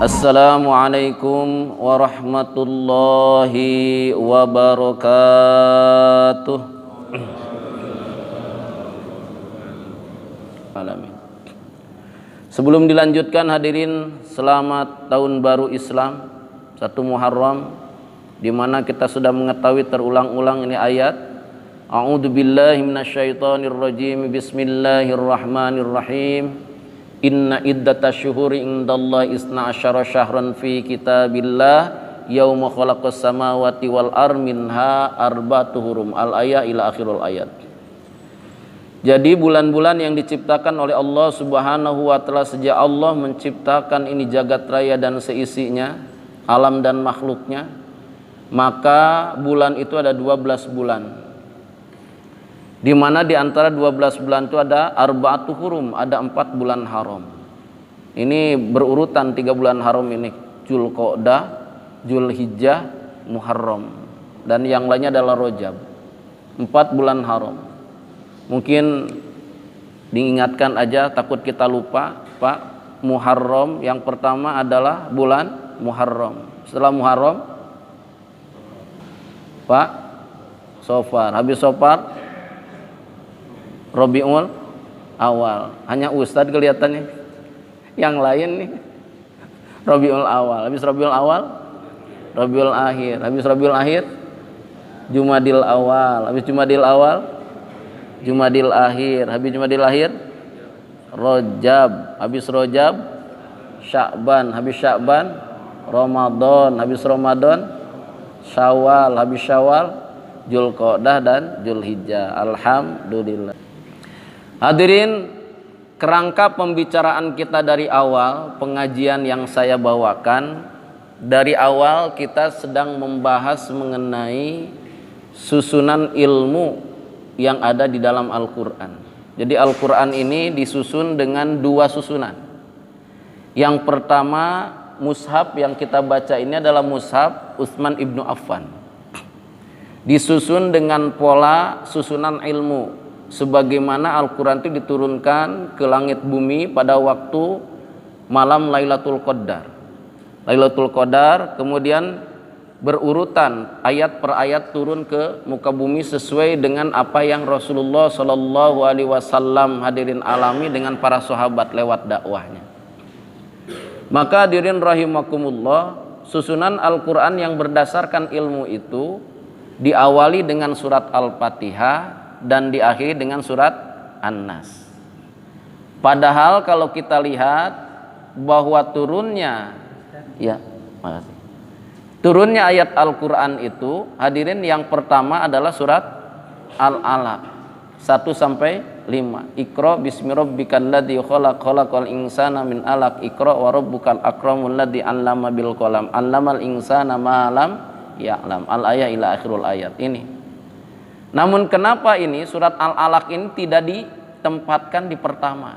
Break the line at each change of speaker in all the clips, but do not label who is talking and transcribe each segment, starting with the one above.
Assalamualaikum warahmatullahi wabarakatuh. Amin. Sebelum dilanjutkan, hadirin, selamat tahun baru Islam 1 Muharram, di mana kita sudah mengetahui terulang-ulang ini ayat A'udzubillahi minasyaitonirrajim. Bismillahirrahmanirrahim. Inna iddatash syuhuri indallahi isna asyara syahran fi kitabillah yauma khalaqas samawati wal ardi minha arba'atu hurum. Al-ayah ila akhirul ayat. Jadi bulan-bulan yang diciptakan oleh Allah Subhanahu wa taala sejak Allah menciptakan ini jagat raya dan seisinya, alam dan makhluknya, maka bulan itu ada 12 bulan. Di mana di antara 12 bulan itu ada arba'atu hurum, ada 4 bulan haram. Ini berurutan 3 bulan haram ini, Dzulqa'dah, Dzulhijjah, Muharram, dan yang lainnya adalah Rajab. 4 bulan haram. Mungkin diingatkan aja, takut kita lupa, Pak. Muharram yang pertama adalah bulan Muharram. Setelah Muharram, Pak, Safar. Habis Safar, Rabiul Awal. Hanya Ustadz kelihatannya. Yang lain nih Rabiul Awal. Habis Rabiul Awal, Rabiul Akhir. Habis Rabiul Akhir, Jumadil Awal. Habis Jumadil Awal, Jumadil Akhir. Habis Jumadil Akhir, Rajab. Habis Rajab, Sya'ban. Habis Sya'ban, Ramadan. Habis Ramadan, Syawal. Habis Syawal, Dzulqa'dah dan Dzulhijjah. Alhamdulillah. Hadirin, kerangka pembicaraan kita dari awal, pengajian yang saya bawakan dari awal, kita sedang membahas mengenai susunan ilmu yang ada di dalam Al-Quran. Jadi Al-Quran ini disusun dengan 2 susunan. Yang pertama, mushaf yang kita baca ini adalah mushaf Utsman ibnu Affan. Disusun dengan pola susunan ilmu, sebagaimana Al-Quran itu diturunkan ke langit bumi pada waktu malam Lailatul Qadar. Lailatul Qadar kemudian berurutan ayat per ayat turun ke muka bumi sesuai dengan apa yang Rasulullah Shallallahu Alaihi Wasallam hadirin alami dengan para sahabat lewat dakwahnya. Maka hadirin rahimakumullah, susunan Al-Quran yang berdasarkan ilmu itu diawali dengan surat Al-Fatihah dan diakhiri dengan surat An-Nas. Padahal kalau kita lihat bahwa turunnya ayat Al-Quran itu, hadirin, yang pertama adalah surat Al-Alaq 1 sampai 5. Iqra bismi rabbikal ladzi khalaq, khalaqal insana min alaq, iqra wa rabbukal akramul ladzi 'allama bil qalam, 'allamal insana ma lam ya'lam. Al-ayah ila akhirul ayat ini. Namun kenapa ini surat Al-Alaq ini tidak ditempatkan di pertama?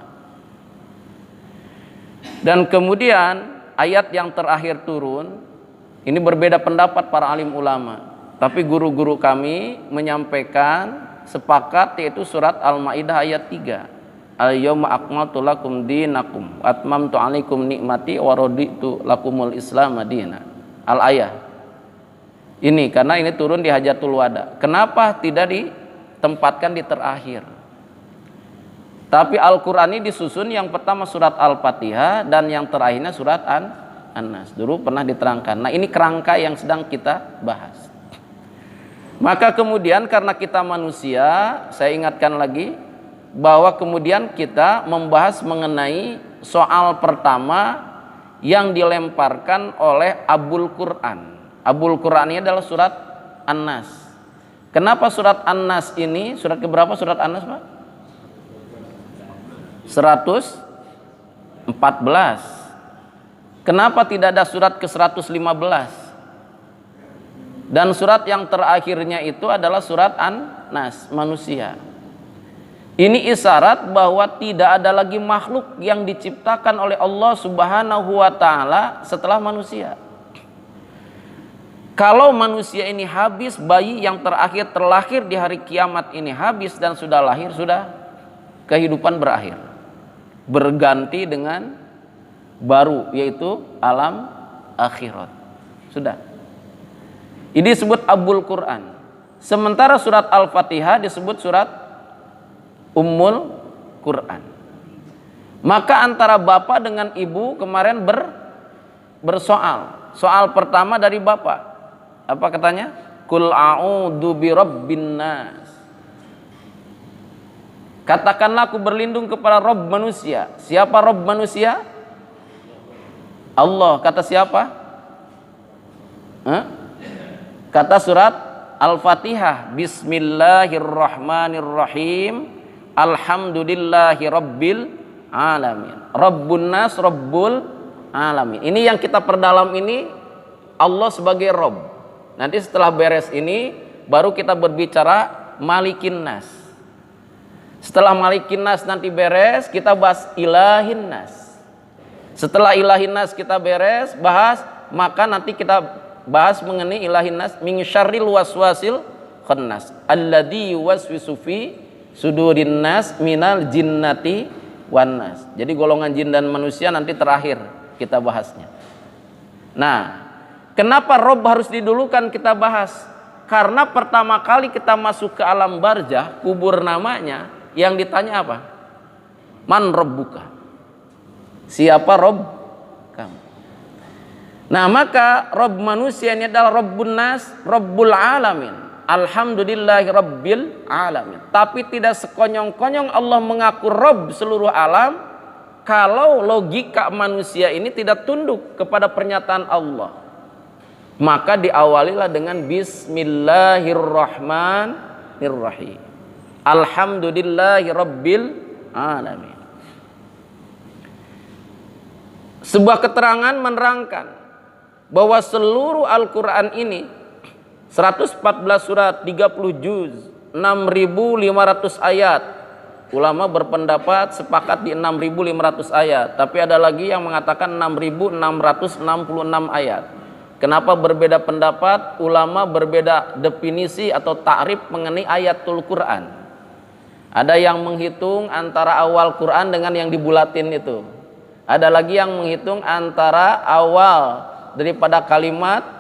Dan kemudian ayat yang terakhir turun, ini berbeda pendapat para alim ulama. Tapi guru-guru kami menyampaikan sepakat, yaitu surat Al-Maidah ayat 3. Al-yawma akmaltu lakum dinakum wa atmamtu 'alaikum ni'mati wa raditu lakumul Islam madina. Al-ayah. Ini karena ini turun di Hajatul Wada. Kenapa tidak ditempatkan di terakhir? Tapi Al-Quran ini disusun yang pertama surat Al-Fatihah dan yang terakhirnya surat An-Nas. Dulu pernah diterangkan. Nah, ini kerangka yang sedang kita bahas. Maka kemudian karena kita manusia, saya ingatkan lagi bahwa kemudian kita membahas mengenai soal pertama yang dilemparkan oleh Abul Quran. Abul Quran ini adalah surat An-Nas. Kenapa surat An-Nas ini surat keberapa surat An-Nas, Pak? 114. Kenapa tidak ada surat ke-115? Dan surat yang terakhirnya itu adalah surat An-Nas, manusia. Ini isyarat bahwa tidak ada lagi makhluk yang diciptakan oleh Allah Subhanahu wa taala setelah manusia. Kalau manusia ini habis, bayi yang terakhir terlahir di hari kiamat ini habis dan sudah lahir, sudah kehidupan berakhir. Berganti dengan baru, yaitu alam akhirat. Sudah. Ini disebut Abul Quran. Sementara surat Al-Fatihah disebut surat Ummul Quran. Maka antara bapak dengan ibu kemarin bersoal. Soal pertama dari bapak. Apa katanya? Qul a'udzu birabbin nas. Katakanlah aku berlindung kepada Rabb manusia. Siapa Rabb manusia? Allah. Kata siapa? Kata surat Al-Fatihah, Bismillahirrahmanirrahim, Alhamdulillahi Rabbil Alamin. Rabbun nas, Rabbul Alamin. Ini yang kita perdalam ini, Allah sebagai Rabb. Nanti setelah beres ini baru kita berbicara Malikin nas. Setelah Malikin nas nanti beres, kita bahas Ilahin nas. Setelah Ilahin nas kita beres bahas, maka nanti kita bahas mengenai Ilahin nas, min syarril waswasil khannas alladzi yuwaswisu fi sudurin nas minal jinnati wan nas. Jadi golongan jin dan manusia nanti terakhir kita bahasnya. Nah, kenapa Rabb harus didulukan kita bahas? Karena pertama kali kita masuk ke alam barzah, kubur namanya, yang ditanya apa? Man rabbuka? Siapa Rabb kamu? Nah, maka Rabb manusia ini adalah Rabbun nas, Rabbul alamin. Alhamdulillahi Rabbil alamin. Tapi tidak sekonyong-konyong Allah mengaku Rabb seluruh alam kalau logika manusia ini tidak tunduk kepada pernyataan Allah. Maka diawalilah dengan Bismillahirrahmanirrahim. Alhamdulillahi Rabbil alamin. Sebuah keterangan menerangkan bahwa seluruh Al-Quran ini 114 surat, 30 juz, 6.500 ayat. Ulama berpendapat sepakat di 6.500 ayat, tapi ada lagi yang mengatakan 6.666 ayat. Kenapa berbeda pendapat? Ulama berbeda definisi atau ta'rif mengenai ayatul Quran. Ada yang menghitung antara awal Quran dengan yang dibulatin itu. Ada lagi yang menghitung antara awal daripada kalimat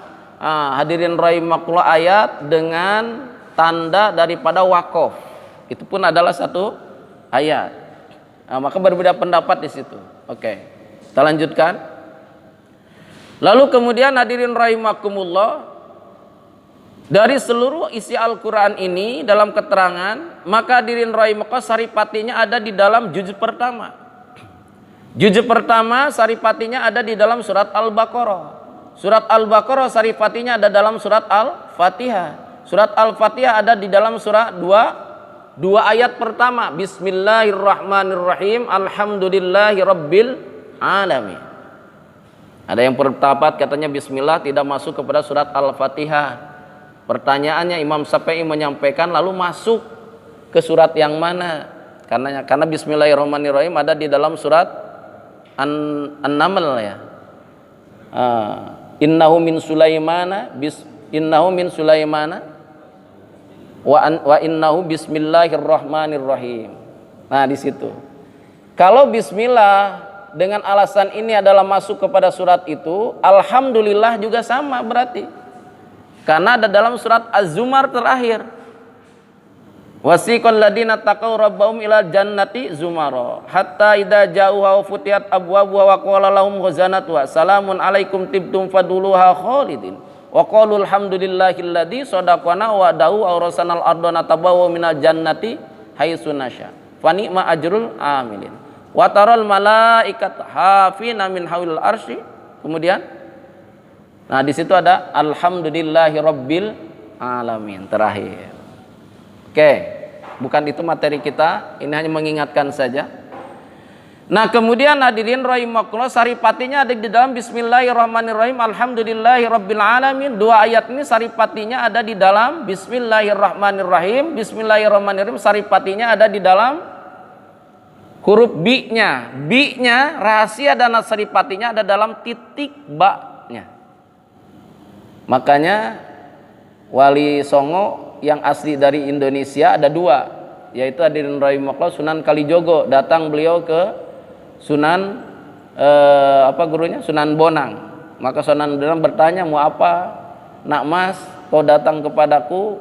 hadirin rahimakumullah ayat dengan tanda daripada wakof, itu pun adalah satu ayat. Maka berbeda pendapat di situ. Oke, kita lanjutkan. Lalu kemudian hadirin rahimakumullah, dari seluruh isi Al-Quran ini dalam keterangan, maka hadirin rahimakumullah saripatinya ada di dalam juz pertama. Juz pertama saripatinya ada di dalam surat Al-Baqarah. Surat Al-Baqarah saripatinya ada dalam surat Al-Fatihah. Surat Al-Fatihah ada di dalam surat dua ayat pertama. Bismillahirrahmanirrahim. Alhamdulillahi Rabbil Alamin. Ada yang berpendapat katanya Bismillah tidak masuk kepada surat Al-Fatihah. Pertanyaannya Imam Syafi'i menyampaikan lalu masuk ke surat yang mana? Karena Bismillahirrahmanirrahim ada di dalam surat An-Naml ya. Innahu min Sulaimana wa innahu bismillahirrahmanirrahim. Nah, di situ. Kalau bismillah dengan alasan ini adalah masuk kepada surat itu, alhamdulillah juga sama berarti. Karena ada dalam surat Az-Zumar terakhir. Wasiqal ladina taqaw rabbahum ila jannati zumara hatta idza ja'uha futiyat abwabuha wa qala lahum khazanatuha salamun alaikum tibtum faduluha khalidin wa qalu alhamdulillahilladzi sadaqana wa da'u awrasanal ardana tabawa minal jannati haitsu nasya fa ni'ma ajrul amilin wa taral malaikat hafina min hawlil arsy. Kemudian nah di situ ada alhamdulillahi rabbil alamin terakhir. Oke, bukan itu materi kita, ini hanya mengingatkan saja. Nah, kemudian hadirin rahimakumullah, saripatinya ada di dalam Bismillahirrahmanirrahim, Alhamdulillahi Rabbil Alamin. Dua ayat ini saripatinya ada di dalam Bismillahirrahmanirrahim. Bismillahirrahmanirrahim, saripatinya ada di dalam huruf bi-nya. Bi-nya rahasia dan saripatinya ada dalam titik ba-nya. Makanya Wali Songo yang asli dari Indonesia ada dua, yaitu hadirin rahimakumullah Sunan Kalijogo. Datang beliau ke Sunan apa gurunya, Sunan Bonang. Maka Sunan Bonang bertanya, mau apa nak mas kau datang kepadaku?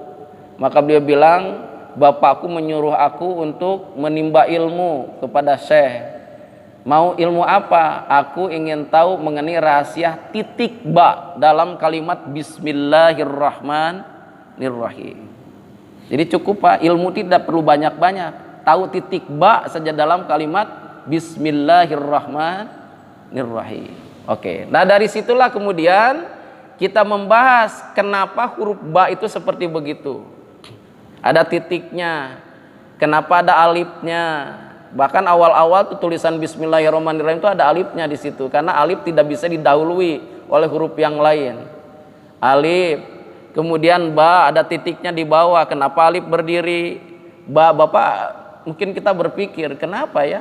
Maka beliau bilang, bapakku menyuruh aku untuk menimba ilmu kepada Syekh. Mau ilmu apa? Aku ingin tahu mengenai rahasia titik ba dalam kalimat Bismillahirrahmanirrahim. Jadi cukup Pak, ilmu tidak perlu banyak-banyak. Tahu titik ba saja dalam kalimat Bismillahirrahmanirrahim. Oke, nah dari situlah kemudian kita membahas kenapa huruf ba itu seperti begitu. Ada titiknya, kenapa ada alifnya. Bahkan awal-awal tuh tulisan Bismillahirrahmanirrahim itu ada alifnya di situ, karena alif tidak bisa didahului oleh huruf yang lain. Alif, kemudian ba ada titiknya di bawah. Kenapa alif berdiri? Ba, Bapak mungkin kita berpikir kenapa ya?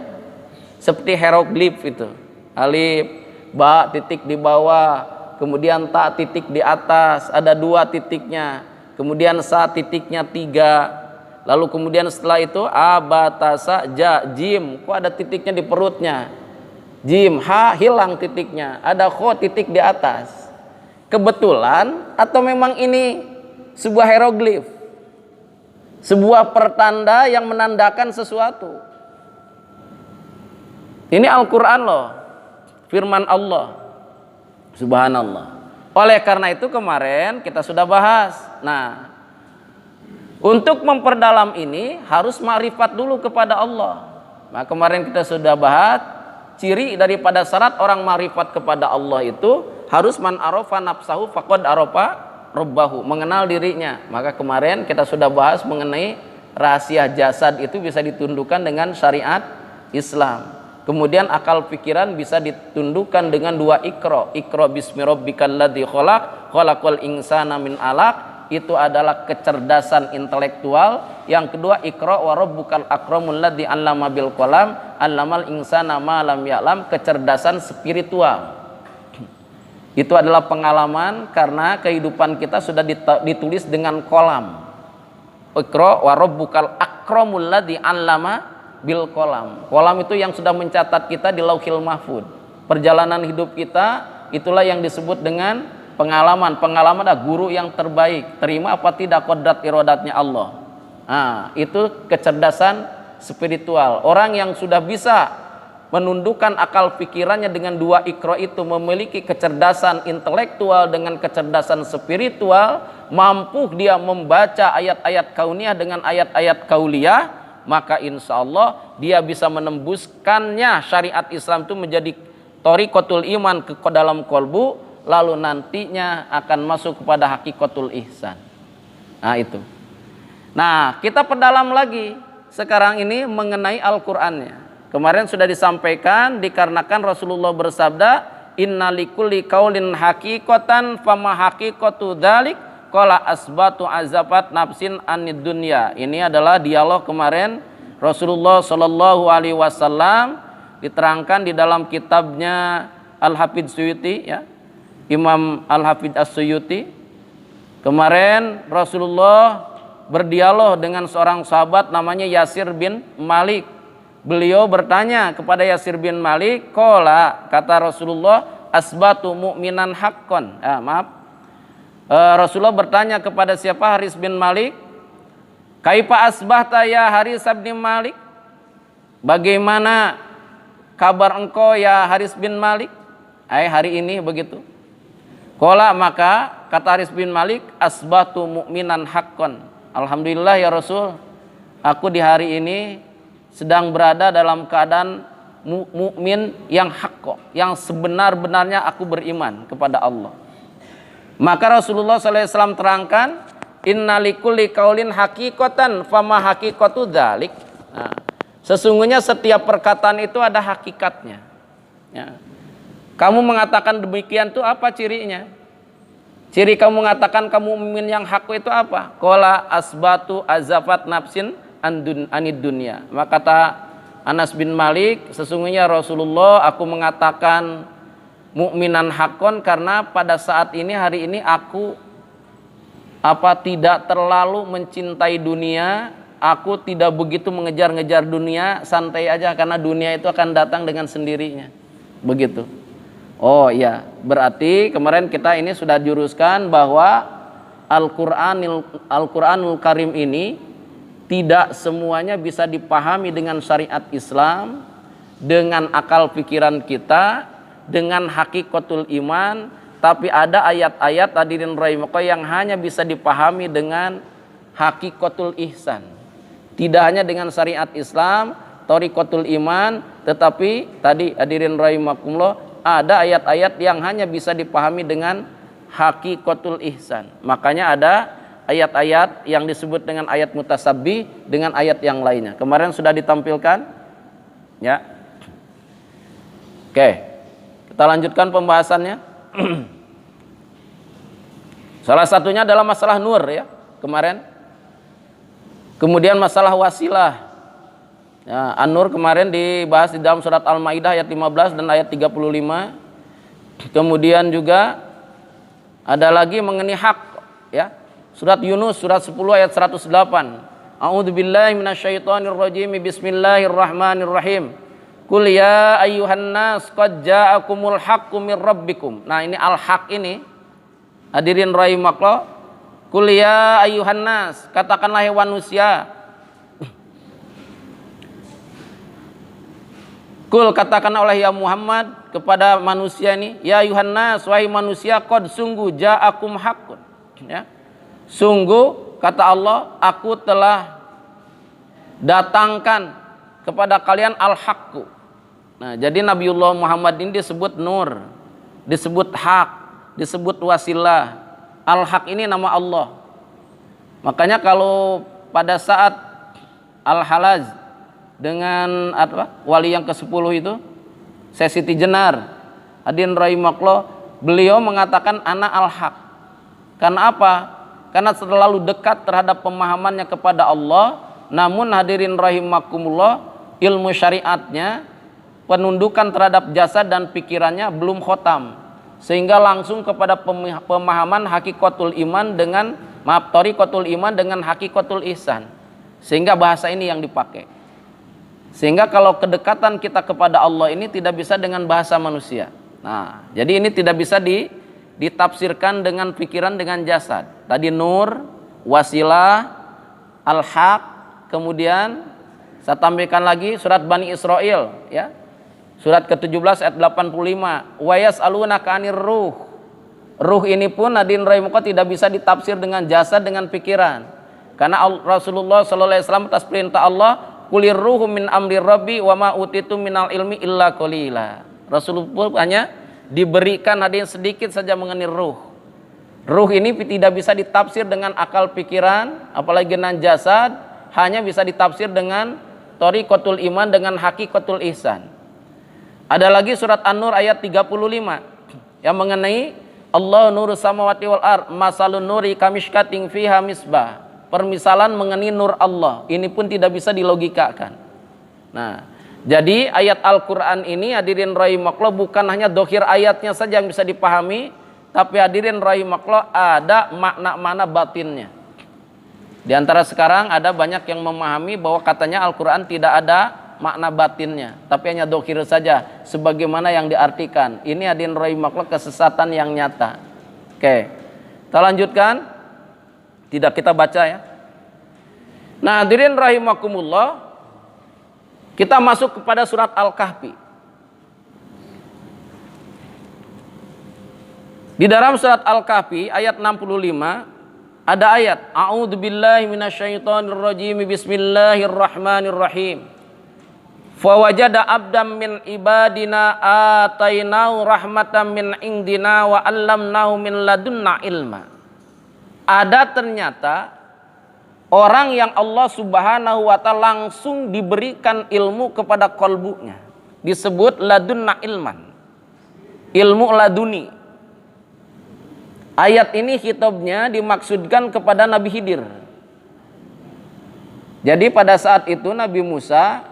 Seperti hieroglif itu. Alif, ba titik di bawah, kemudian ta titik di atas, ada 2 titiknya. Kemudian sa titiknya 3. Lalu kemudian setelah itu abatasa ja jim, kok ada titiknya di perutnya? Jim, ha hilang titiknya, ada kho titik di atas. Kebetulan atau memang ini sebuah hieroglif? Sebuah pertanda yang menandakan sesuatu. Ini Al-Qur'an loh, firman Allah. Subhanallah. Oleh karena itu kemarin kita sudah bahas. Nah, untuk memperdalam ini harus ma'rifat dulu kepada Allah. Nah, kemarin kita sudah bahas ciri daripada syarat orang ma'rifat kepada Allah itu harus man arafa nafsahu faqad arafa rabbahu, mengenal dirinya. Maka kemarin kita sudah bahas mengenai rahasia jasad itu bisa ditundukkan dengan syariat Islam. Kemudian akal pikiran bisa ditundukkan dengan 2 ikra. Ikra bismi rabbikal ladzi khalaq, khalaqal insana min alaq. Itu adalah kecerdasan intelektual. Yang kedua, ikra wa rabbukal akramul ladzi 'allama bil qalam, 'allamal insana ma lam ya'lam, kecerdasan spiritual. Itu adalah pengalaman karena kehidupan kita sudah ditulis dengan kolam. Ikra wa rabbukal akramul ladzi 'allama bil kolam. Kolam itu yang sudah mencatat kita di Lauhil Mahfud. Perjalanan hidup kita itulah yang disebut dengan pengalaman. Pengalaman adalah guru yang terbaik. Terima apa tidak kodrat irodatnya Allah. Nah, itu kecerdasan spiritual. Orang yang sudah bisa menundukkan akal pikirannya dengan 2 ikra itu, memiliki kecerdasan intelektual dengan kecerdasan spiritual, mampu dia membaca ayat-ayat kauniyah dengan ayat-ayat kauliyah, maka insya Allah dia bisa menembuskannya syariat Islam itu menjadi thariqatul iman ke dalam kolbu, lalu nantinya akan masuk kepada hakikatul ihsan. Nah itu. Nah kita perdalam lagi sekarang ini mengenai Al-Qur'annya. Kemarin sudah disampaikan dikarenakan Rasulullah bersabda, inna likulli qaulin haqiqatan fama haqiqatu dzalik qala asbatu azabat nafsin anid dunya. Ini adalah dialog kemarin Rasulullah Shallallahu alaihi wasallam, diterangkan di dalam kitabnya Al-Hafidz Suyuti ya. Imam Al-Hafidz As-Suyuti. Kemarin Rasulullah berdialog dengan seorang sahabat namanya Yasir bin Malik. Beliau bertanya kepada Yasir bin Malik, qala, kata Rasulullah, asbatu mu'minan haqqan. Rasulullah bertanya kepada siapa? Haris bin Malik. Kaifa asbahta ya Haris bin Malik? Bagaimana kabar engkau ya Haris bin Malik? Hari ini begitu. Qala, maka kata Haris bin Malik, asbahtu mu'minan haqqan. Alhamdulillah ya Rasul, aku di hari ini sedang berada dalam keadaan mukmin yang haqq, yang sebenar-benarnya aku beriman kepada Allah. Maka Rasulullah SAW terangkan, inna likulli qaulin haqiqatan fama haqiqatu dzalik. Nah, sesungguhnya setiap perkataan itu ada hakikatnya. Ya. Kamu mengatakan demikian itu apa cirinya? Ciri kamu mengatakan kamu mukmin yang hak itu apa? Qala asbatu azafat nafsin anid dunya. Maka kata Anas bin Malik, sesungguhnya Rasulullah aku mengatakan mukminan hakon karena pada saat ini hari ini aku tidak terlalu mencintai dunia, aku tidak begitu mengejar-ngejar dunia, santai aja karena dunia itu akan datang dengan sendirinya. Begitu. Oh iya, berarti kemarin kita ini sudah juruskan bahwa Al-Qur'anul Karim ini tidak semuanya bisa dipahami dengan syariat Islam, dengan akal pikiran kita, dengan hakikatul iman, tapi ada ayat-ayat hadirin rahimakumullah yang hanya bisa dipahami dengan hakikatul ihsan. Tidak hanya dengan syariat Islam, thariqatul iman, tetapi tadi hadirin rahimakumullah ada ayat-ayat yang hanya bisa dipahami dengan hakikatul ihsan. Makanya ada ayat-ayat yang disebut dengan ayat mutasabbih dengan ayat yang lainnya. Kemarin sudah ditampilkan? Ya. Oke. Kita lanjutkan pembahasannya. Salah satunya adalah masalah nur ya, kemarin. Kemudian masalah wasilah. Ya, An-Nur kemarin dibahas di dalam surat Al-Maidah ayat 15 dan ayat 35. Kemudian juga ada lagi mengenai hak ya. Surat Yunus surat 10 ayat 108. A'udzubillahi minasyaitonirrajim. Bismillahirrahmanirrahim. Qul ya ayyuhan nas qad ja'akumul haqqu mir rabbikum. Nah, ini al-haq ini hadirin rahimakumullah. Qul ya ayyuhan nas, katakanlah hai manusia. Qul, katakanlah oleh ya Muhammad kepada manusia ini, ya ayyuhan nas, wahai manusia, qad sungguh ja'akum haqqun. Ya. Sungguh kata Allah, aku telah datangkan kepada kalian al-haqqu. Nah, jadi Nabiullah Muhammad ini disebut nur, disebut hak, disebut wasilah. Al-haq ini nama Allah. Makanya kalau pada saat Al-Halaz dengan wali yang ke-10 itu, Syekh Siti Jenar, hadirin rahimakumullah, beliau mengatakan ana al-haq. Karena apa? Karena terlalu dekat terhadap pemahamannya kepada Allah. Namun hadirin rahimakumullah, ilmu syariatnya, penundukan terhadap jasad dan pikirannya belum khotam, sehingga langsung kepada pemahaman hakikatul iman dengan thariqatul iman dengan hakikatul ihsan, sehingga bahasa ini yang dipakai. Sehingga kalau kedekatan kita kepada Allah ini tidak bisa dengan bahasa manusia. Nah, jadi ini tidak bisa ditafsirkan dengan pikiran, dengan jasad. Tadi nur, wasilah, al-haq, kemudian saya tampilkan lagi surat Bani Israil ya. Surat ke-17 ayat 85. Wa yas'alunaka 'anir ruh. Ruh ini pun hadirin rahimakumullah tidak bisa ditafsir dengan jasad, dengan pikiran. Karena Rasulullah sallallahu alaihi wasallam atas perintah Allah, "Qulir ruhu min amri rabbi wa ma utitu minal ilmi illa qalila." Rasulullah hanya diberikan hadirin sedikit saja mengenai ruh. Ruh ini tidak bisa ditafsir dengan akal pikiran, apalagi dengan jasad, hanya bisa ditafsir dengan thariqatul iman, dengan hakikatul ihsan. Ada lagi surat An-Nur ayat 35 yang mengenai Allah nurus samawati wal ard, masalun nuri kamishkatin fiha misbah. Permisalan mengenai nur Allah, ini pun tidak bisa dilogikakan. Nah, jadi ayat Al-Qur'an ini hadirin rahimakumullah bukan hanya dohir ayatnya saja yang bisa dipahami, tapi hadirin rahimakumullah ada makna-makna batinnya. Di antara sekarang ada banyak yang memahami bahwa katanya Al-Qur'an tidak ada makna batinnya, tapi hanya dohir saja sebagaimana yang diartikan. Ini hadirin rahimakumullah kesesatan yang nyata. Oke, kita lanjutkan. Tidak kita baca ya. Nah, hadirin rahimakumullah, kita masuk kepada surat Al-Kahfi. Di dalam surat Al-Kahfi ayat 65 ada ayat a'udzubillahi minasyaitonirrajim, bismillahirrahmanirrahim. Fawajada abdam min ibadina atainahu rahmatan min indina wa 'allamnahu min ladunna ilma. Ada ternyata orang yang Allah Subhanahu wa ta'ala langsung diberikan ilmu kepada kolbunya, disebut ladunna ilman, ilmu laduni. Ayat ini khitabnya dimaksudkan kepada Nabi Khidir. Jadi pada saat itu Nabi Musa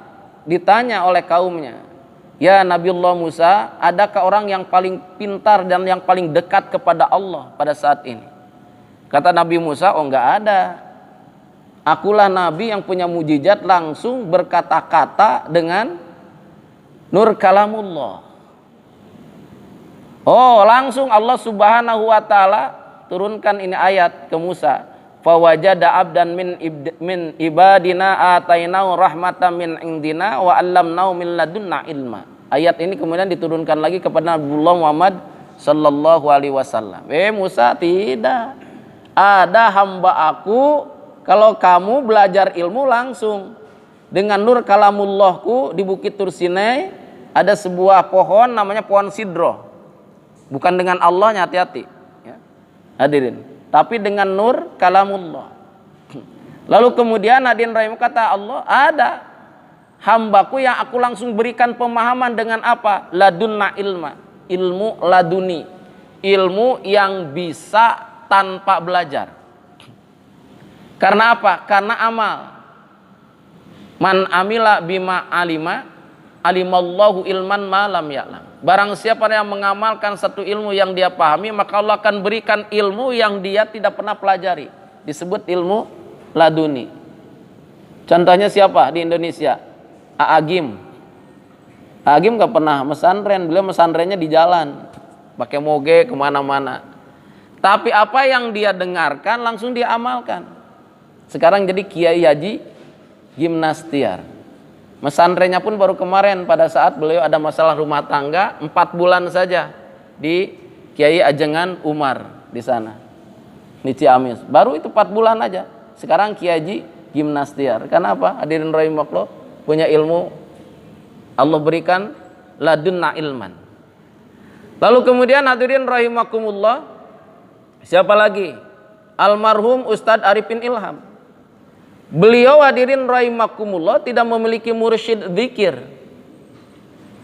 ditanya oleh kaumnya, ya Nabiullah Musa, adakah orang yang paling pintar dan yang paling dekat kepada Allah pada saat ini? Kata Nabi Musa, oh enggak ada. Akulah Nabi yang punya mujizat langsung berkata-kata dengan nur kalamullah. Oh, langsung Allah Subhanahu wa taala turunkan ini ayat ke Musa. Fawajada abdan min ibadina atainahu rahmatan min indina wa 'allamnahu min ladunna ilma. Ayat ini kemudian diturunkan lagi kepada Nabiullah Muhammad sallallahu alaihi wasallam. Musa, tidak ada hamba aku kalau kamu belajar ilmu langsung dengan nur kalamullahku di Bukit Tur Sinai ada sebuah pohon namanya pohon sidro. Bukan dengan Allahnya, hati-hati ya. Hadirin, tapi dengan nur kalamullah. Lalu kemudian hadirin rahim kata Allah, ada hambaku yang aku langsung berikan pemahaman dengan apa? Ladunna ilma, ilmu laduni, ilmu yang bisa tanpa belajar. Karena apa? Karena amal. Man amila bima alima, alimallahu ilman ma lam ya'lam. Barang siapa yang mengamalkan satu ilmu yang dia pahami, maka Allah akan berikan ilmu yang dia tidak pernah pelajari. Disebut ilmu laduni. Contohnya siapa di Indonesia? Agim. Agim gak pernah mesantren, beliau mesantrennya di jalan, pakai moge kemana-mana. Tapi apa yang dia dengarkan langsung dia amalkan. Sekarang jadi Kiai Haji Gimnastiar. Mesantrennya pun baru kemarin pada saat beliau ada masalah rumah tangga, 4 bulan saja di Kiai Ajengan Umar di sana, di Ciamis. Baru itu 4 bulan aja. Sekarang Kiai Haji Gimnastiar. Kenapa? Hadirin rahimakumullah, punya ilmu Allah berikan ladunna ilman. Lalu kemudian hadirin rahimakumullah, siapa lagi? Almarhum Ustadz Arifin Ilham. Beliau hadirin rahimakumullah tidak memiliki mursyid zikir.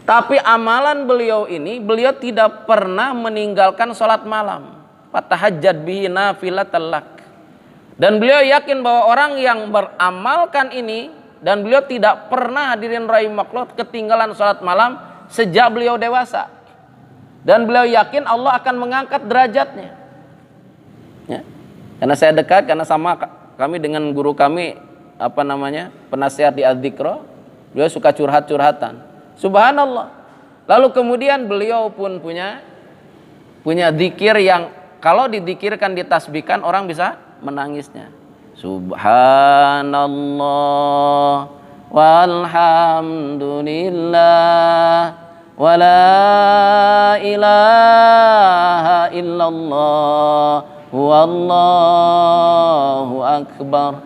Tapi amalan beliau ini, beliau tidak pernah meninggalkan sholat malam. Fatahajjad bihi nafilatan lak. Dan beliau yakin bahwa orang yang beramalkan ini, dan beliau tidak pernah hadirin rahimakumullah ketinggalan sholat malam sejak beliau dewasa. Dan beliau yakin Allah akan mengangkat derajatnya. Ya. Karena saya dekat, karena sama kami dengan guru kami penasihat di Adzikra, beliau suka curhat-curhatan. Subhanallah. Lalu kemudian beliau pun punya zikir yang kalau dizikirkan, ditasbihkan, orang bisa menangisnya. Subhanallah walhamdulillah wala ilaha illallah wallahu akbar.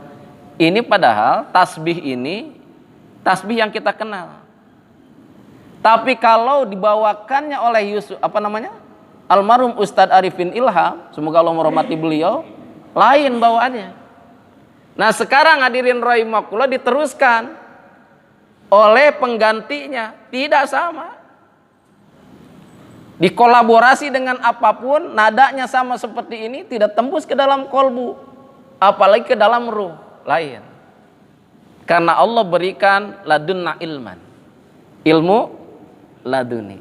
Ini padahal tasbih ini tasbih yang kita kenal. Tapi kalau dibawakannya oleh almarhum Ustadz Arifin Ilham, semoga Allah merahmati beliau, lain bawaannya. Nah sekarang hadirin rahimakumullah diteruskan oleh penggantinya, tidak sama. Dikolaborasi dengan apapun, nadanya sama seperti ini, tidak tembus ke dalam kolbu, apalagi ke dalam ruh, lain. Karena Allah berikan ladunna ilman, ilmu laduni.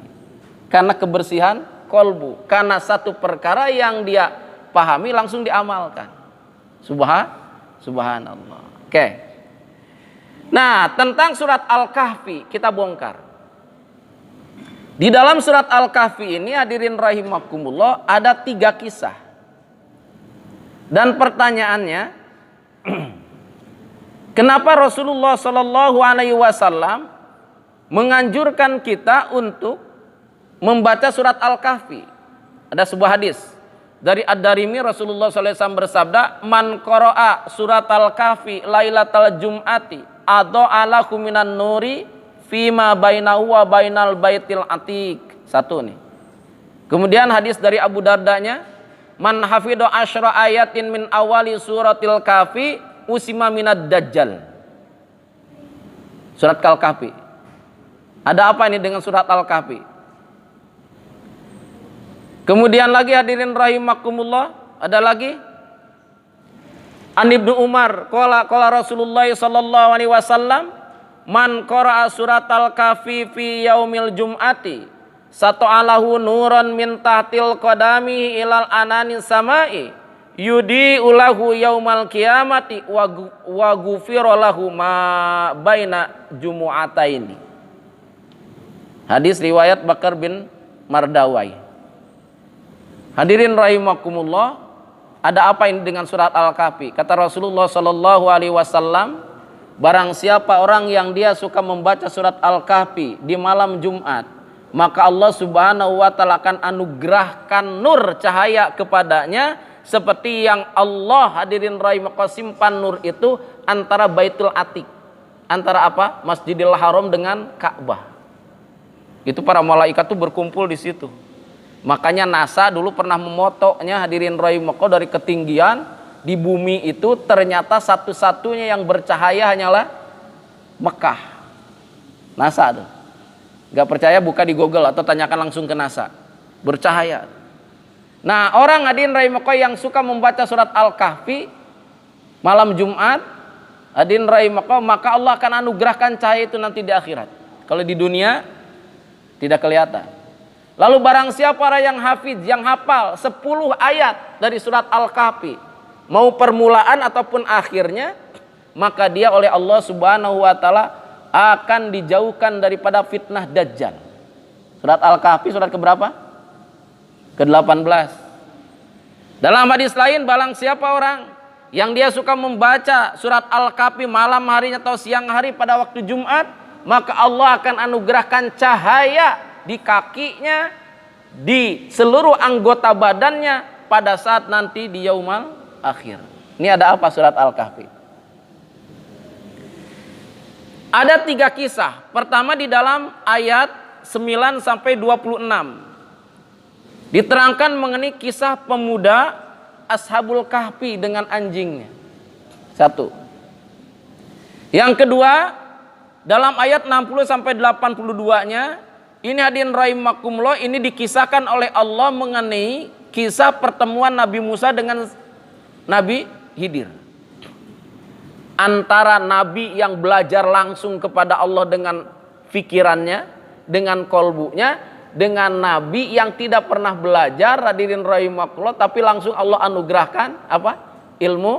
Karena kebersihan kolbu, karena satu perkara yang dia pahami langsung diamalkan. Subhanallah. Oke. Nah, tentang surat Al-Kahfi kita bongkar. Di dalam surat Al-Kahfi ini hadirin rahimakumullah ada 3 kisah. Dan pertanyaannya, kenapa Rasulullah Shallallahu Alaihi Wasallam menganjurkan kita untuk membaca surat Al-Kahfi? Ada sebuah hadis dari Ad-Darimi, Rasulullah SAW bersabda, man qara'a surat Al-Kahfi lailatal jum'ati adha'alahu minan nuri fima bainahu wa bainal baitil atiq. Satu nih. Kemudian hadis dari Abu Dardanya, man hafidha asyra ayatin min awali suratil kahfi usima minad dajjal. Surat Al-Kahfi. Ada apa ini dengan surat Al-Kahfi? Kemudian lagi hadirin rahimakumullah, ada lagi An Ibnu Umar qala Rasulullah sallallahu alaihi wasallam, man qara'a surat Al-Kahfi fi yaumil jum'ati sata'alahu nuran min tahtil qadami ilal ananis samai yudi ulahu yaumal qiyamati wa ghufira lahu ma baina jumu'ataini. Hadis riwayat Bakar bin Mardawai. Hadirin rahimakumullah, ada apa ini dengan surat Al-Kahfi? Kata Rasulullah sallallahu alaihi wasallam, barang siapa orang yang dia suka membaca surat Al-Kahfi di malam Jumat, maka Allah Subhanahu wa taala akan anugerahkan nur cahaya kepadanya seperti yang Allah, hadirin rahimakumullah, simpan nur itu antara Baitul Atiq, antara apa? Masjidil Haram dengan Ka'bah. Itu para malaikat tuh berkumpul di situ. Makanya NASA dulu pernah memotoknya, hadirin rahimakumullah, dari ketinggian di bumi itu ternyata satu-satunya yang bercahaya hanyalah Mekah. NASA tuh. Gak percaya buka di Google atau tanyakan langsung ke NASA. Bercahaya. Nah, orang, hadirin rahimakumullah, yang suka membaca surat Al-Kahfi malam Jumat, hadirin rahimakumullah, maka Allah akan anugerahkan cahaya itu nanti di akhirat. Kalau di dunia tidak kelihatan. Lalu barang siapa orang yang hafiz, yang hafal 10 ayat dari surat Al-Kahfi, mau permulaan ataupun akhirnya, maka dia oleh Allah Subhanahu wa taala akan dijauhkan daripada fitnah Dajjal. Surat Al-Kahfi surat keberapa? Ke-18. Dalam hadis lain, barang siapa orang yang dia suka membaca surat Al-Kahfi malam harinya atau siang hari pada waktu Jumat, maka Allah akan anugerahkan cahaya di kakinya, di seluruh anggota badannya pada saat nanti di yaumal akhir. Ini ada apa surat Al-Kahfi? Ada 3 kisah. Pertama di dalam ayat 9 sampai 26. Diterangkan mengenai kisah pemuda Ashabul Kahfi dengan anjingnya. 1. Yang kedua, dalam ayat 60 sampai 82-nya, ini hadirin rahimakumullah, ini dikisahkan oleh Allah mengenai kisah pertemuan Nabi Musa dengan Nabi Khidir. Antara Nabi yang belajar langsung kepada Allah dengan fikirannya, dengan kolbunya, dengan Nabi yang tidak pernah belajar, hadirin rahimakumullah, tapi langsung Allah anugerahkan apa? Ilmu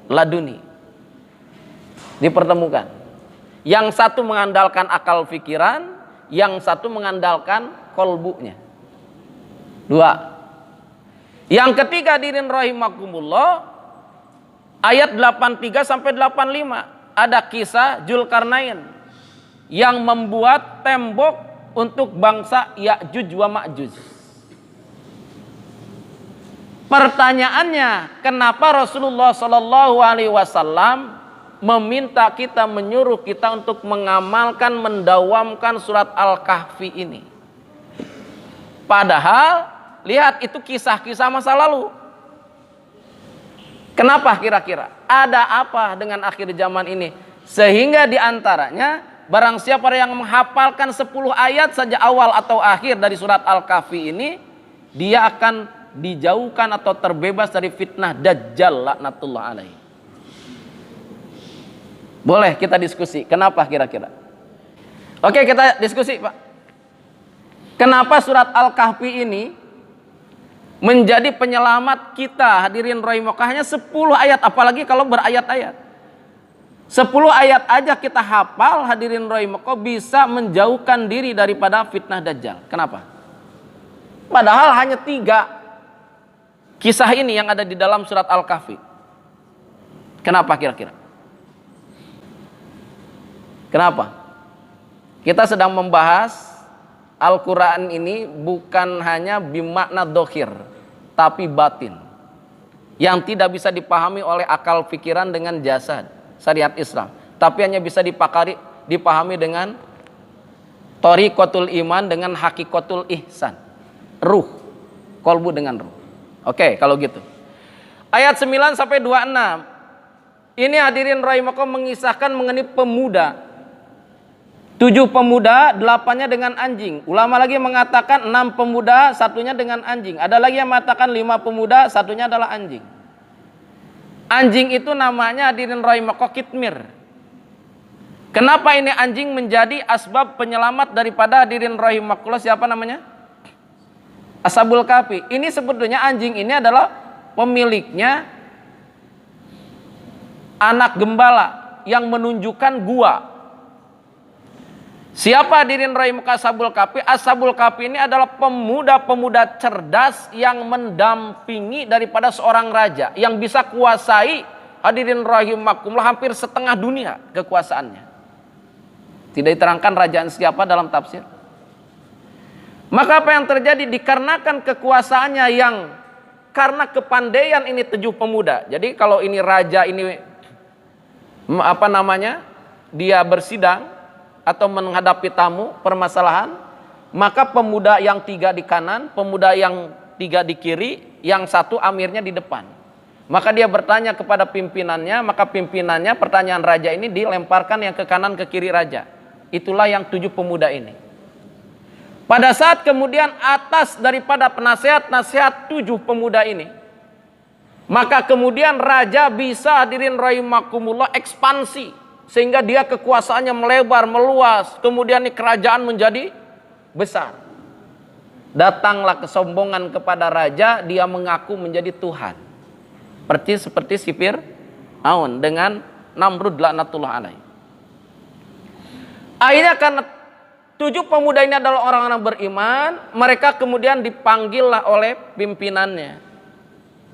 laduni. Dipertemukan. Yang satu mengandalkan akal fikiran, yang satu mengandalkan kolbunya. 2. Yang ketiga, hadirin rahimakumullah, ayat 83 sampai 85, ada kisah Zulkarnain yang membuat tembok untuk bangsa Ya'juj wa Ma'juj. Pertanyaannya, kenapa Rasulullah sallallahu alaihi wasallam meminta kita, menyuruh kita untuk mengamalkan, mendawamkan surat Al-Kahfi ini? Padahal lihat, itu kisah-kisah masa lalu. Kenapa kira-kira? Ada apa dengan akhir zaman ini? Sehingga diantaranya, barang siapa yang menghafalkan 10 ayat saja awal atau akhir dari surat Al-Kahfi ini, dia akan dijauhkan atau terbebas dari fitnah Dajjal laknatullah alaihi. Boleh kita diskusi, kenapa kira-kira? Oke, kita diskusi, Pak. Kenapa surat Al-Kahfi ini menjadi penyelamat kita, hadirin rahimakumullah? Hanya 10 ayat, apalagi kalau berayat-ayat. 10 ayat aja kita hafal, hadirin rahimakumullah, bisa menjauhkan diri daripada fitnah Dajjal. Kenapa? Padahal hanya 3 kisah ini yang ada di dalam surat Al-Kahfi. Kenapa kira-kira? Kenapa? Kita sedang membahas Al-Quran ini bukan hanya bimakna dohir, tapi batin, yang tidak bisa dipahami oleh akal pikiran dengan jasad syariat Islam, tapi hanya bisa dipahami dengan thariqatul iman, dengan hakikatul ihsan, ruh, kolbu dengan ruh. Oke, kalau gitu. Ayat 9 sampai 26. Ini hadirin rahimakumullah mengisahkan mengenai pemuda. 7 pemuda, 8-nya dengan anjing. Ulama lagi mengatakan 6 pemuda, 1-nya dengan anjing. Ada lagi yang mengatakan 5 pemuda, 1-nya adalah anjing. Anjing itu namanya hadirin rahimakumullah kitmir. Kenapa ini anjing menjadi asbab penyelamat daripada hadirin rahimakumullah siapa namanya? Ashabul Kahfi. Ini sebetulnya anjing ini adalah pemiliknya anak gembala yang menunjukkan gua. Siapa hadirin rahimakumullah Ashabul Kahfi? Ashabul Kahfi ini adalah pemuda-pemuda cerdas yang mendampingi daripada seorang raja yang bisa kuasai hadirin rahimakumullah hampir setengah dunia kekuasaannya. Tidak diterangkan rajaan siapa dalam tafsir. Maka apa yang terjadi? Dikarenakan kekuasaannya yang karena kepandaian ini 7 pemuda. Jadi kalau ini raja ini dia bersidang atau menghadapi tamu permasalahan, maka pemuda yang 3 di kanan, pemuda yang 3 di kiri, yang 1 amirnya di depan. Maka dia bertanya kepada pimpinannya, maka pimpinannya pertanyaan raja ini dilemparkan yang ke kanan ke kiri raja. Itulah yang 7 pemuda ini. Pada saat kemudian atas daripada penasehat-nasihat 7 pemuda ini, maka kemudian raja bisa hadirin rahimakumullah ekspansi, sehingga dia kekuasaannya melebar, meluas, kemudian kerajaan menjadi besar. Datanglah kesombongan kepada raja, dia mengaku menjadi Tuhan. Seperti si Fir'aun dengan Namrud laknatullah alaihi. Akhirnya karena 7 pemuda ini adalah orang-orang beriman, mereka kemudian dipanggillah oleh pimpinannya.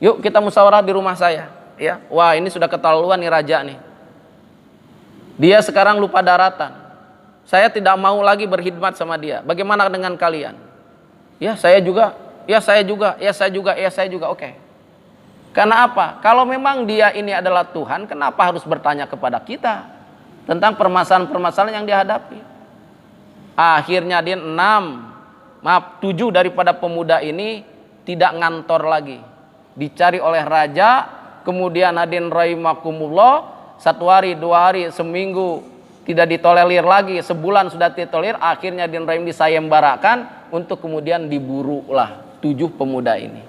Yuk kita musyawarah di rumah saya. Ya, wah ini sudah keterlaluan nih raja nih. Dia sekarang lupa daratan. Saya tidak mau lagi berkhidmat sama dia. Bagaimana dengan kalian? Ya saya juga, ya saya juga, ya saya juga, ya saya juga. Oke. Karena apa? Kalau memang dia ini adalah Tuhan, kenapa harus bertanya kepada kita tentang permasalahan-permasalahan yang dihadapi? Akhirnya 7 daripada pemuda ini tidak ngantor lagi. Dicari oleh raja, kemudian hadirin rahimakumullah, 1 hari, 2 hari, seminggu tidak ditolerir lagi, sebulan sudah ditolerir, akhirnya hadirin rahim disayembarakan untuk kemudian diburulah 7 pemuda ini.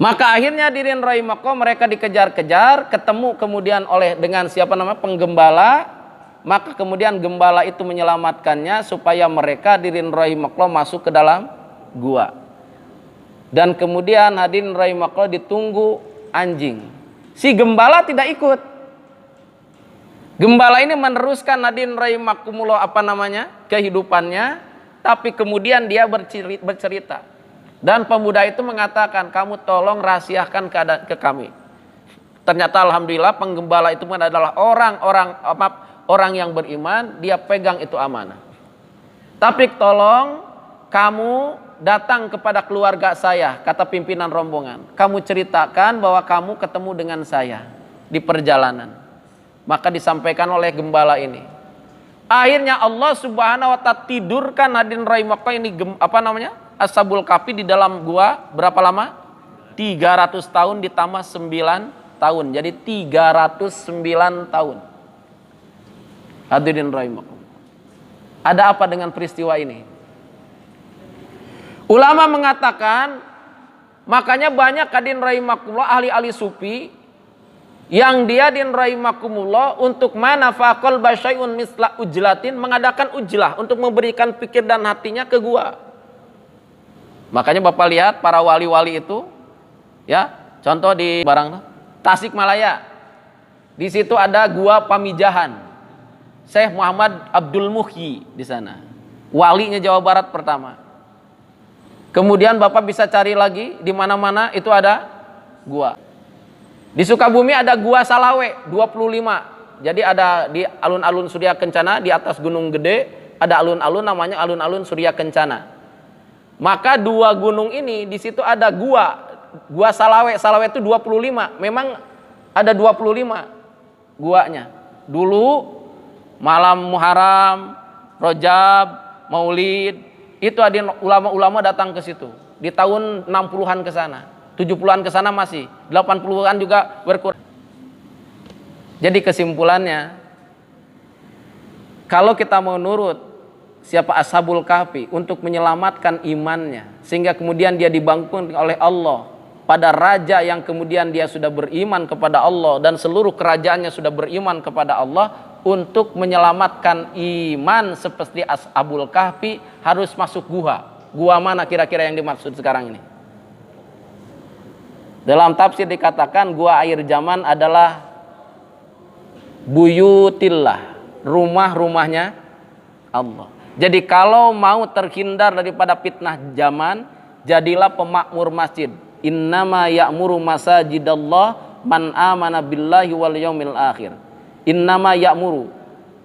Maka akhirnya hadirin rahimakumullah mereka dikejar-kejar, ketemu kemudian dengan penggembala. Maka kemudian gembala itu menyelamatkannya supaya mereka hadirin rahimakumullah masuk ke dalam gua. Dan kemudian hadirin rahimakumullah ditunggu anjing. Si gembala tidak ikut. Gembala ini meneruskan hadirin rahimakumullah kehidupannya, tapi kemudian dia bercerita. Dan pemuda itu mengatakan, kamu tolong rahasiakan keadaan ke kami. Ternyata alhamdulillah penggembala itu adalah orang yang beriman, dia pegang itu amanah. Tapi tolong kamu datang kepada keluarga saya, kata pimpinan rombongan. Kamu ceritakan bahwa kamu ketemu dengan saya di perjalanan. Maka disampaikan oleh gembala ini. Akhirnya Allah Subhanahu wa taala tidurkan hadirin rahimakumullah ini Ashabul Kahfi di dalam gua berapa lama? 300 tahun ditambah 9 tahun. Jadi 309 tahun. Hadirin rahimakumullah. Ada apa dengan peristiwa ini? Ulama mengatakan, makanya banyak hadirin rahimakumullah ahli-ahli sufi yang dia hadirin rahimakumullah untuk manafaqal basyai'un misla ujlatin, mengadakan ujlah untuk memberikan pikir dan hatinya ke gua. Makanya Bapak lihat para wali-wali itu, ya, contoh di Tasikmalaya. Di situ ada gua Pamijahan. Syekh Muhammad Abdul Muhyi di sana. Walinya Jawa Barat pertama. Kemudian Bapak bisa cari lagi di mana-mana itu ada gua. Di Sukabumi ada gua Salawe 25. Jadi ada di alun-alun Surya Kencana di atas Gunung Gede ada alun-alun namanya alun-alun Surya Kencana. Maka 2 gunung ini di situ ada gua Salawe. Salawe itu 25. Memang ada 25 guanya. Dulu malam Muharram, Rajab, Maulid, itu ada ulama-ulama datang ke situ. Di tahun 60-an ke sana, 70-an ke sana masih, 80-an juga berkurang. Jadi kesimpulannya, kalau kita mau nurut siapa Ashabul Kahfi untuk menyelamatkan imannya, sehingga kemudian dia dibangun oleh Allah pada raja yang kemudian dia sudah beriman kepada Allah dan seluruh kerajaannya sudah beriman kepada Allah, untuk menyelamatkan iman seperti Ashabul Kahfi harus masuk gua. Gua mana kira-kira yang dimaksud sekarang ini? Dalam tafsir dikatakan gua akhir zaman adalah buyutillah, rumah-rumahnya Allah. Jadi kalau mau terhindar daripada fitnah zaman, jadilah pemakmur masjid. Innama ya'muru masajidallah man amana billahi wal yaumil akhir. Innama ya'muru.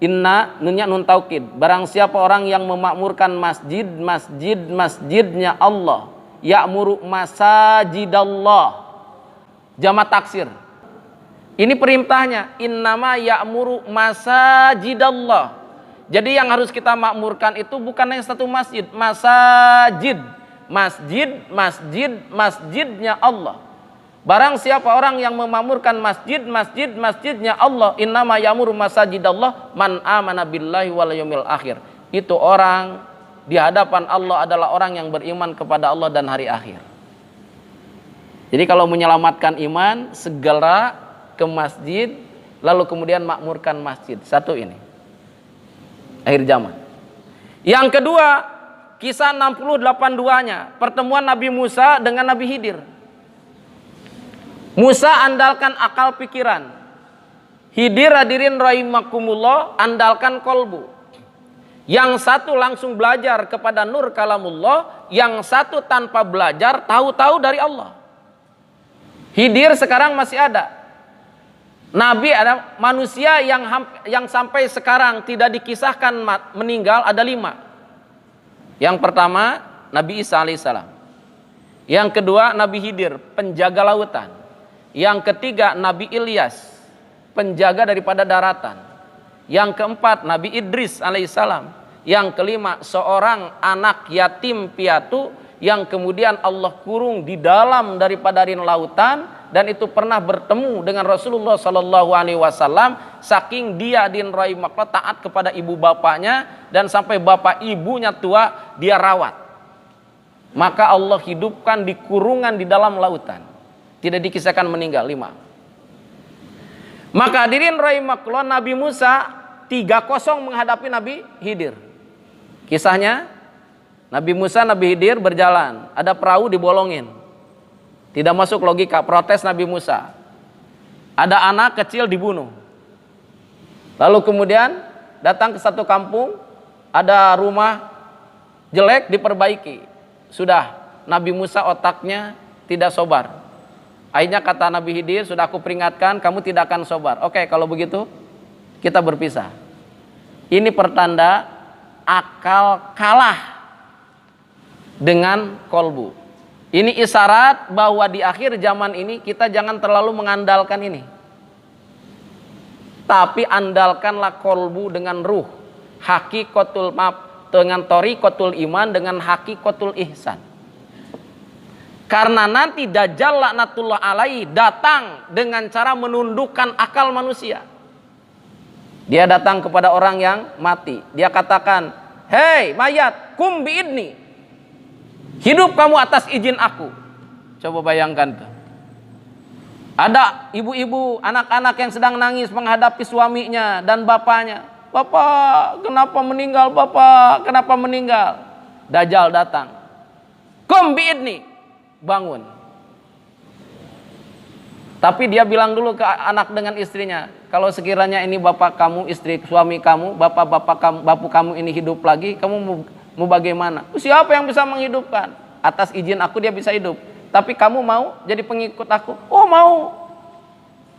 Inna nunnya nun taukid. Barang siapa orang yang memakmurkan masjidnya Allah. Ya'muru masajidallah. Jamak taksir. Ini perintahnya. Innama ya'muru masajidallah. Jadi yang harus kita makmurkan itu bukan hanya satu masjid. Masajid. Masjidnya Allah. Barang siapa orang yang memakmurkan masjidnya Allah. Innama ya'muru masajidallah man amana billahi wal yaumil akhir. Itu orang di hadapan Allah adalah orang yang beriman kepada Allah dan hari akhir. Jadi kalau menyelamatkan iman, segera ke masjid, lalu kemudian makmurkan masjid. Satu ini. Akhir zaman. Yang kedua, kisah 68-2-nya, pertemuan Nabi Musa dengan Nabi Khidir. Musa andalkan akal pikiran. Khidir hadirin rahimakumullah andalkan kolbu. Yang satu langsung belajar kepada nur kalamullah, yang satu tanpa belajar tahu-tahu dari Allah. Khidir sekarang masih ada. Nabi ada manusia yang sampai sekarang tidak dikisahkan meninggal ada 5. Yang pertama Nabi Isa alaihissalam. Yang kedua Nabi Khidir, penjaga lautan. Yang ketiga Nabi Ilyas, penjaga daripada daratan. Yang keempat Nabi Idris alaihissalam. Yang kelima seorang anak yatim piatu yang kemudian Allah kurung di dalam daripada lautan, dan itu pernah bertemu dengan Rasulullah Sallallahu Alaihi Wasallam. Saking dia rahimahullah taat kepada ibu bapaknya, dan sampai bapak ibunya tua dia rawat. Maka Allah hidupkan di kurungan di dalam lautan. Tidak dikisahkan meninggal 5. Maka hadirin rahimahullah, Nabi Musa 3-0 menghadapi Nabi Khidir. Kisahnya Nabi Musa, Nabi Khidir berjalan, ada perahu dibolongin. Tidak masuk logika, protes Nabi Musa. Ada anak kecil dibunuh. Lalu kemudian datang ke satu kampung, ada rumah jelek diperbaiki. Sudah, Nabi Musa otaknya tidak sobar. Akhirnya kata Nabi Khidir, sudah aku peringatkan, kamu tidak akan sobar. Oke, kalau begitu kita berpisah. Ini pertanda akal kalah dengan kolbu. Ini isyarat bahwa di akhir zaman ini kita jangan terlalu mengandalkan ini. Tapi andalkanlah kolbu dengan ruh. Hakikotul dengan torikotul iman, dengan hakikotul ihsan. Karena nanti Dajjal laknatullah alaihi datang dengan cara menundukkan akal manusia. Dia datang kepada orang yang mati. Dia katakan, hei mayat, kum biidni. Hidup kamu atas izin aku. Coba bayangkan tuh. Ada ibu-ibu, anak-anak yang sedang nangis menghadapi suaminya dan bapaknya. Bapak, kenapa meninggal? Bapak, kenapa meninggal? Dajjal datang. Kum biidni. Bangun. Tapi dia bilang dulu ke anak dengan istrinya, kalau sekiranya ini bapak kamu, istri suami kamu, bapak kamu ini hidup lagi, kamu mau bagaimana? Siapa yang bisa menghidupkan? Atas izin aku dia bisa hidup. Tapi kamu mau jadi pengikut aku? Oh mau.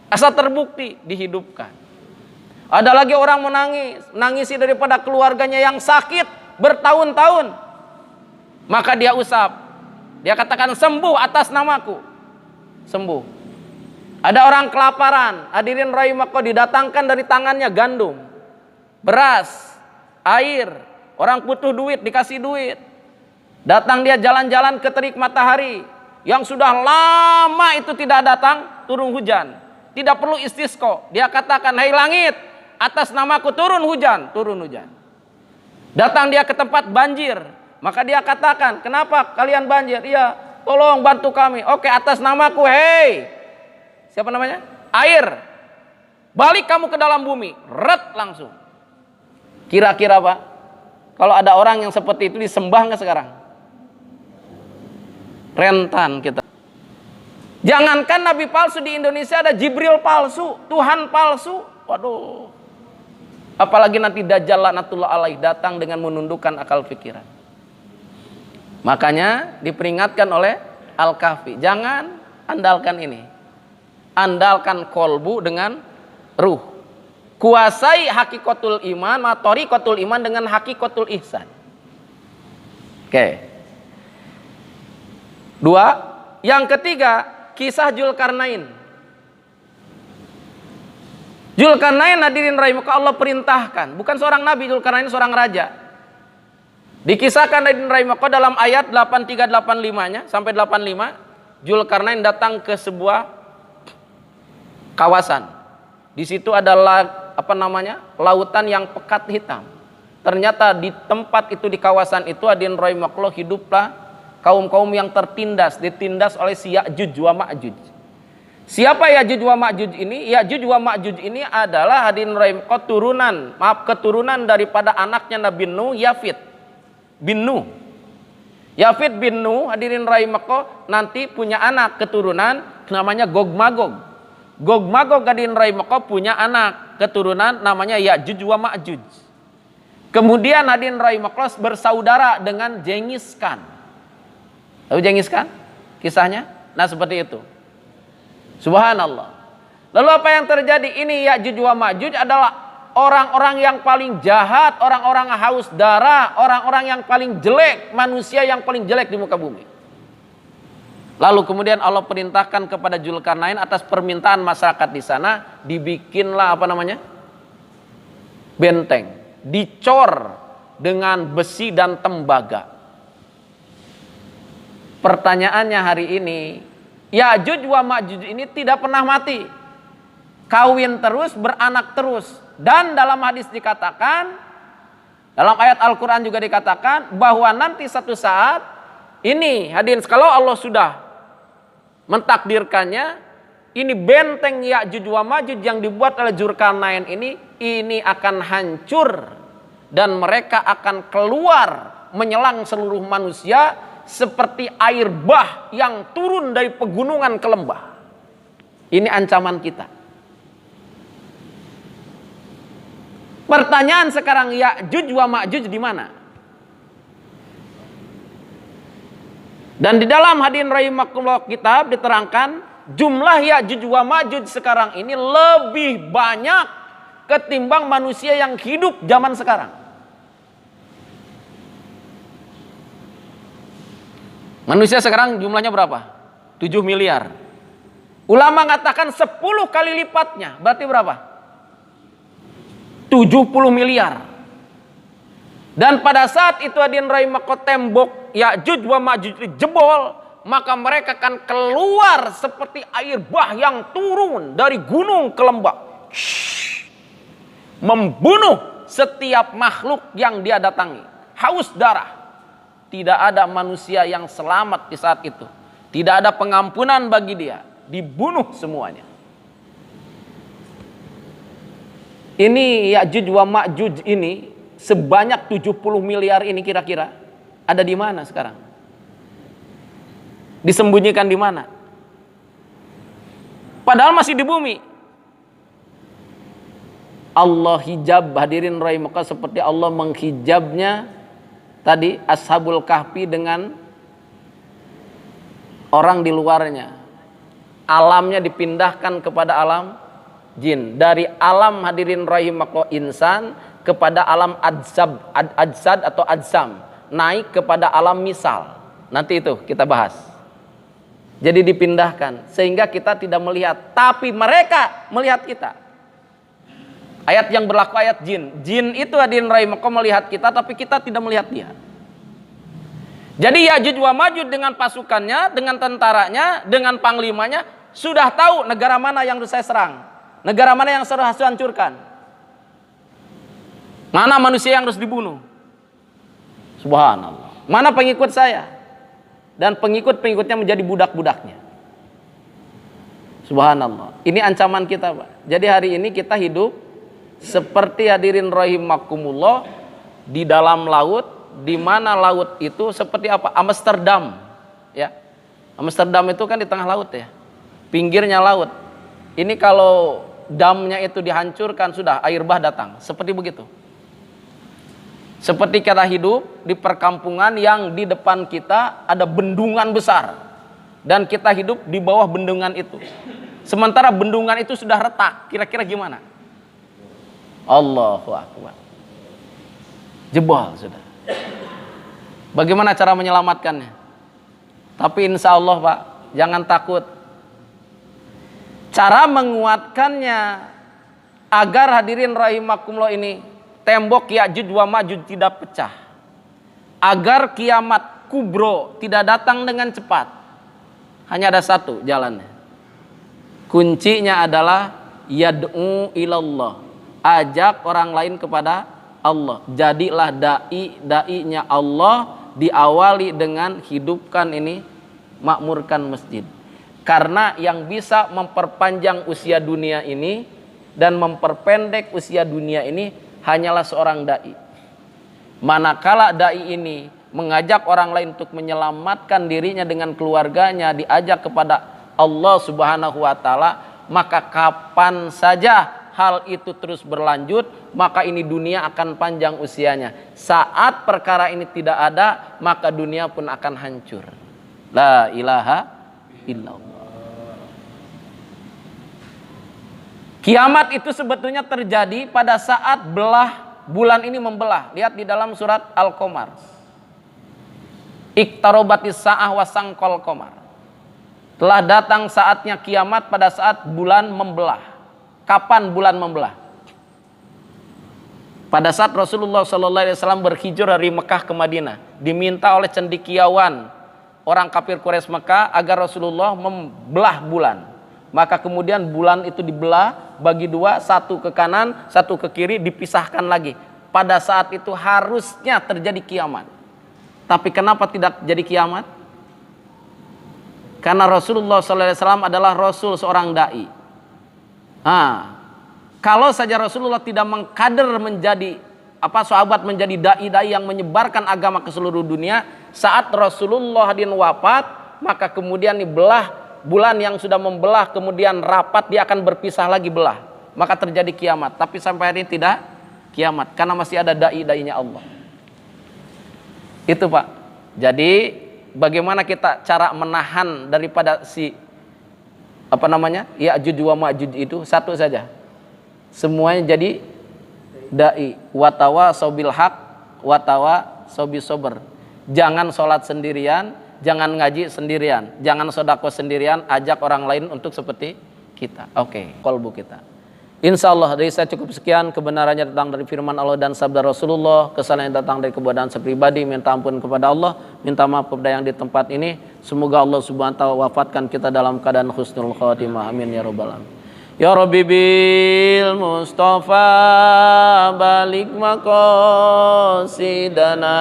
Asal terbukti dihidupkan. Ada lagi orang menangis, nangisi daripada keluarganya yang sakit bertahun-tahun. Maka dia usap. Dia katakan sembuh atas namaku. Sembuh. Ada orang kelaparan, hadirin rahimakumullah, didatangkan dari tangannya gandum, beras, air. Orang butuh duit, dikasih duit. Datang dia jalan-jalan ke terik matahari yang sudah lama itu tidak datang, turun hujan. Tidak perlu istisqa. Dia katakan, "Hai langit, atas namaku turun hujan." Turun hujan. Datang dia ke tempat banjir. Maka dia katakan, "Kenapa kalian banjir?" "Iya, tolong bantu kami." "Oke, atas namaku, hei." Siapa namanya? Air. Balik kamu ke dalam bumi. Ret langsung. Kira-kira Pak, kalau ada orang yang seperti itu disembah nggak sekarang? Rentan kita. Jangankan Nabi palsu, di Indonesia ada Jibril palsu, Tuhan palsu. Waduh. Apalagi nanti Dajjal laknatullah alaih datang dengan menundukkan akal pikiran. Makanya diperingatkan oleh Al-Kahfi, jangan andalkan ini. Andalkan kolbu dengan ruh. Kuasai hakikatul iman, matorikotul iman dengan hakikatul ihsan. Oke. Dua. Yang ketiga, kisah Zulkarnain. Zulkarnain hadirin rahimahullah Allah perintahkan. Bukan seorang nabi, Zulkarnain seorang raja. Dikisahkan hadirin rahimahullah dalam ayat 83-85-nya sampai 85. Zulkarnain datang ke sebuah kawasan. Di situ adalah lautan yang pekat hitam. Ternyata di tempat itu, di kawasan itu hadirin rahimahullah hiduplah kaum-kaum yang ditindas oleh si Ya'juj wa Ma'juj. Siapa Ya'juj wa Ma'juj ini? Ya'juj wa Ma'juj ini adalah hadirin rahimahullah keturunan daripada anaknya Nabi Nuh, Yafid bin Nuh. Yafid bin Nuh hadirin rahimahullah nanti punya anak keturunan namanya Gog Magog. Gog Magog hadirin rahimahullah punya anak keturunan namanya Ya'juj wa Ma'juj. Kemudian hadirin rahimahullah bersaudara dengan Genghis Khan. Tahu Genghis Khan? Kisahnya? Nah seperti itu. Subhanallah. Lalu apa yang terjadi? Ini Ya'juj wa Ma'juj adalah orang-orang yang paling jahat, orang-orang haus darah, orang-orang yang paling jelek, manusia yang paling jelek di muka bumi. Lalu kemudian Allah perintahkan kepada Zulkarnain atas permintaan masyarakat di sana, dibikinlah benteng, dicor dengan besi dan tembaga. Pertanyaannya hari ini, Ya'juj wa Ma'juj ini tidak pernah mati. Kawin terus, beranak terus. Dan dalam hadis dikatakan, dalam ayat Al-Quran juga dikatakan, bahwa nanti satu saat, ini hadirin, kalau Allah sudah mentakdirkannya, ini benteng Ya'juj wa Ma'juj yang dibuat oleh Zulkarnain ini akan hancur. Dan mereka akan keluar menyelang seluruh manusia, seperti air bah yang turun dari pegunungan ke lembah. Ini ancaman kita. Pertanyaan sekarang, Ya'juj wa Ma'juj di mana? Dan di dalam hadirin rahimakumullah kitab diterangkan jumlah Ya'juj wa Ma'juj sekarang ini lebih banyak ketimbang manusia yang hidup zaman sekarang. Manusia sekarang jumlahnya berapa? 7 miliar. Ulama mengatakan 10 kali lipatnya. Berarti berapa? 70 miliar. Dan pada saat itu hadirin rahimahullah tembok Ya'juj wa Ma'juj jebol, maka mereka akan keluar seperti air bah yang turun dari gunung ke lembah. Membunuh setiap makhluk yang dia datangi. Haus darah. Tidak ada manusia yang selamat di saat itu. Tidak ada pengampunan bagi dia. Dibunuh semuanya. Ini Ya'juj wa Ma'juj ini sebanyak 70 miliar ini kira-kira ada di mana sekarang? Disembunyikan di mana? Padahal masih di bumi. Allah hijab hadirin rahimahullah seperti Allah menghijabnya tadi Ashabul Kahfi dengan orang di luarnya. Alamnya dipindahkan kepada alam jin. Dari alam hadirin rahimakumullah insan kepada alam ajsad atau ajsam. Naik kepada alam misal. Nanti itu kita bahas. Jadi dipindahkan sehingga kita tidak melihat, tapi mereka melihat kita. Ayat yang berlaku ayat jin. Jin itu hadirin rahimakumullah melihat kita, tapi kita tidak melihat dia. Jadi Ya'juj wa Ma'juj dengan pasukannya, dengan tentaranya, dengan panglimanya sudah tahu negara mana yang harus saya serang, negara mana yang harus saya hancurkan, mana manusia yang harus dibunuh. Subhanallah. Mana pengikut saya, dan pengikut-pengikutnya menjadi budak-budaknya. Subhanallah. Ini ancaman kita, Pak. Jadi hari ini kita hidup seperti hadirin rahimakumullah di dalam laut, di mana laut itu seperti apa? Amsterdam, ya. Amsterdam itu kan di tengah laut ya, pinggirnya laut. Ini kalau damnya itu dihancurkan, sudah air bah datang. Seperti begitu. Seperti kita hidup di perkampungan yang di depan kita ada bendungan besar, dan kita hidup di bawah bendungan itu. Sementara bendungan itu sudah retak, kira-kira gimana? Allahu Akbar. Jebol sudah. Bagaimana cara menyelamatkannya? Tapi insya Allah Pak, jangan takut. Cara menguatkannya agar hadirin rahimakumullah ini tembok Ya'juj wa Ma'juj tidak pecah, agar kiamat kubro tidak datang dengan cepat, hanya ada satu jalannya. Kuncinya adalah yad'u ilallah, ajak orang lain kepada Allah. Jadilah da'inya Allah, diawali dengan hidupkan ini, makmurkan masjid. Karena yang bisa memperpanjang usia dunia ini dan memperpendek usia dunia ini hanyalah seorang da'i. Manakala da'i ini mengajak orang lain untuk menyelamatkan dirinya dengan keluarganya, diajak kepada Allah Subhanahu wa Ta'ala, maka kapan saja hal itu terus berlanjut, maka ini dunia akan panjang usianya. Saat perkara ini tidak ada, maka dunia pun akan hancur. La ilaha illallah. Kiamat itu sebetulnya terjadi pada saat bulan ini membelah. Lihat di dalam surat Al-Qamar. Iqtarobatis sa'ah wasangkol qamar. Telah datang saatnya kiamat pada saat bulan membelah. Kapan bulan membelah? Pada saat Rasulullah SAW berhijrah dari Mekah ke Madinah, diminta oleh cendekiawan orang kafir Quraisy Mekah agar Rasulullah membelah bulan. Maka kemudian bulan itu dibelah bagi dua, satu ke kanan, satu ke kiri, dipisahkan lagi. Pada saat itu harusnya terjadi kiamat. Tapi kenapa tidak jadi kiamat? Karena Rasulullah SAW adalah Rasul, seorang da'i. Kalau saja Rasulullah tidak mengkader menjadi sahabat menjadi da'i yang menyebarkan agama ke seluruh dunia, saat Rasulullah wafat, maka kemudian dibelah, bulan yang sudah membelah kemudian rapat, dia akan berpisah lagi belah, maka terjadi kiamat. Tapi sampai hari ini tidak kiamat karena masih ada da'i-da'inya Allah. Itu Pak. Jadi bagaimana kita cara menahan daripada Ya'juj wa Ma'juj itu? Satu saja, semuanya jadi da'i. Watawa sobil haq, watawa sobi sober. Jangan sholat sendirian, jangan ngaji sendirian, jangan sodako sendirian, ajak orang lain untuk seperti kita. Oke, kolbu kita. Insya Allah dari saya cukup sekian. Kebenarannya datang dari firman Allah dan sabda Rasulullah. Kesalahan yang datang dari kebodohan saya pribadi. Minta ampun kepada Allah, minta maaf kepada yang di tempat ini. Semoga Allah Subhanahu wa ta'ala wafatkan kita dalam keadaan husnul khatimah. Amin ya rabbal alamin. Ya Rabbi bil Mustafa balik maqasidana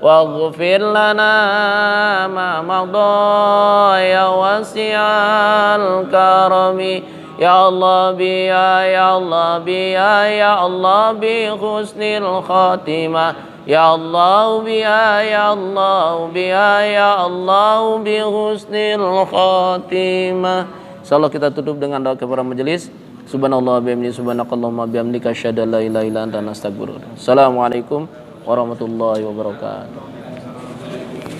waghfir lana ma madha ya wasi'al karami. Ya Allah biya, ya Allah biya, ya Allah bi husnil khatimah. Ya Allah biya, ya Allah biya, ya Allah bi husnil khatimah. Insyaallah kita tutup dengan doa kepada majelis. Subhanallah bihamdihi, subhanakallahumma bihamdika, asyhadu an la ilaha illa anta, astaghfiruka. Assalamualaikum warahmatullahi wabarakatuh.